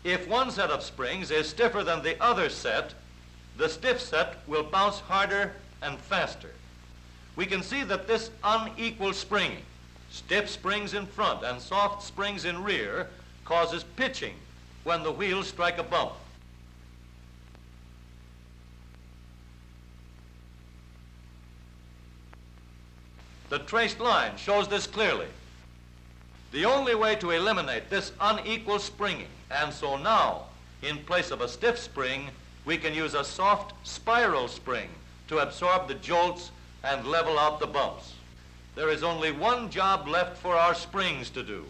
If one set of springs is stiffer than the other set, the stiff set will bounce harder and faster. We can see that this unequal springing, stiff springs in front and soft springs in rear, causes pitching when the wheels strike a bump. The traced line shows this clearly. The only way to eliminate this unequal springing, and so now, in place of a stiff spring, we can use a soft spiral spring to absorb the jolts and level out the bumps. There is only one job left for our springs to do.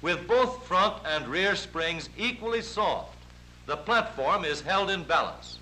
With both front and rear springs equally soft, the platform is held in balance.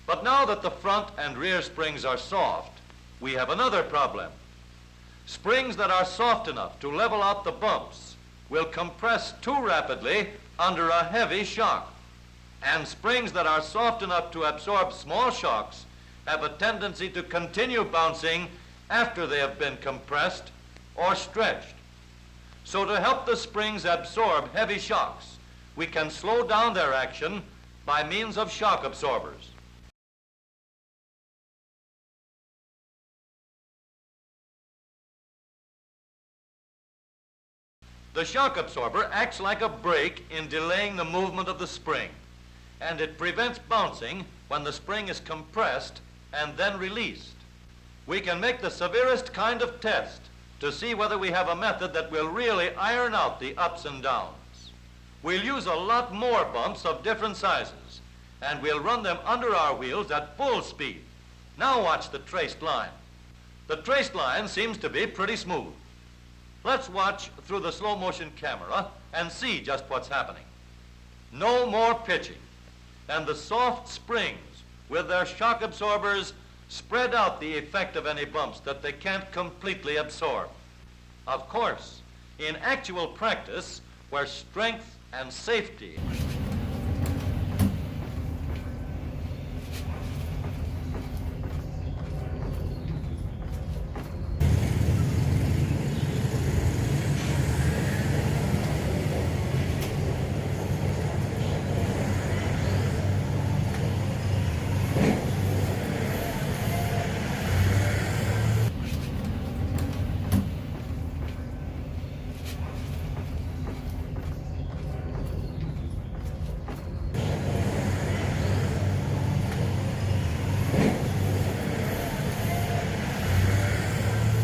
But now that the front and rear springs are soft, we have another problem. Springs that are soft enough to level out the bumps will compress too rapidly under a heavy shock. And springs that are soft enough to absorb small shocks have a tendency to continue bouncing after they have been compressed or stretched. So to help the springs absorb heavy shocks, we can slow down their action by means of shock absorbers. The shock absorber acts like a brake in delaying the movement of the spring, and it prevents bouncing when the spring is compressed and then released. We can make the severest kind of test to see whether we have a method that will really iron out the ups and downs. We'll use a lot more bumps of different sizes, and we'll run them under our wheels at full speed. Now watch the traced line. The traced line seems to be pretty smooth. Let's watch through the slow motion camera and see just what's happening. No more pitching, and the soft springs with their shock absorbers spread out the effect of any bumps that they can't completely absorb. Of course, in actual practice, where strength and safety